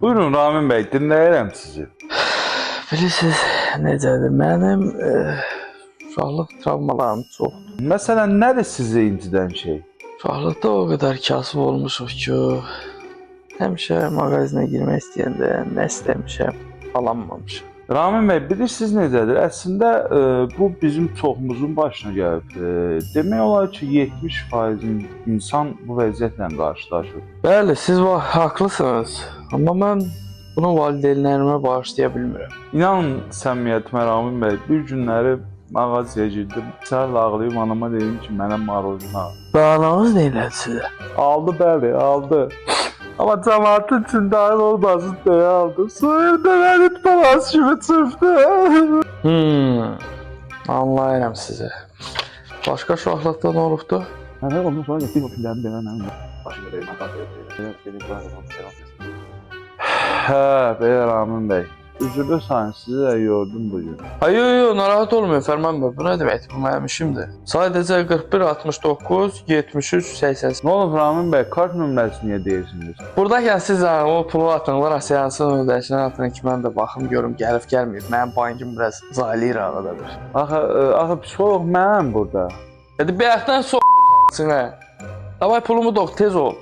Buyurun Ramin Bey, dinləyirəm sizi. Bilirsiniz necədir? Mənim uşaqlıq travmalarım çoxdur. Məsələn, nədir sizi incidən şey? Uşaqlıqda o qədər kasıb olmuşuq ki, həmişə mağazinə girmək istəyəndə nə istəmişəm, alanmamışam. Ramin Bey, bilirsiniz necədir? Əslində bu bizim çoxumuzun başına gəlib. Demək olar ki, 70% insan bu vəziyyətlə qarşılaşır. Bəli, siz haqlısınız. Amma mən bunu valideynlərimə bağışlaya bilmirəm. İnanın səmimiyyətimə Ramin Bey, bir günləri mağazaya girdim. Səhər ağlayıb anama dedim ki, mənə marojna al. Bağlamaz neylədi sizə? Aldı bəli, aldı. Amma cəmaatın içində aynı olmasın deyə aldı. Sonra da məni tutmaz kimi çırpdı. Anlayıram sizə. Başqa uşaqlıqda nə olubdu? Hə, ondan sonra getdik o filmləri denən. Hə, belə Ramin Bəy. Üzrlü sayın, sizi də yordum bugün. Yo, narahat olmayın Fərman bəy. Bu nə deməkdir? Bu mənim işimdir. Sadəcə 41 69 73 80. Nə olub Ramin Bəy, kart nömrəsi niyə deyirsiniz? Buradakən siz o pulu atın, var seansın ödəyişinə atın ki, mən də baxım görüm gəlib gəlməyib. Mənim bankim biraz zaliyir arada bir. Axı psixoloq mənəm burada. Hadi bir ayaqdan s***sın hə. Davay pulumu tez ol.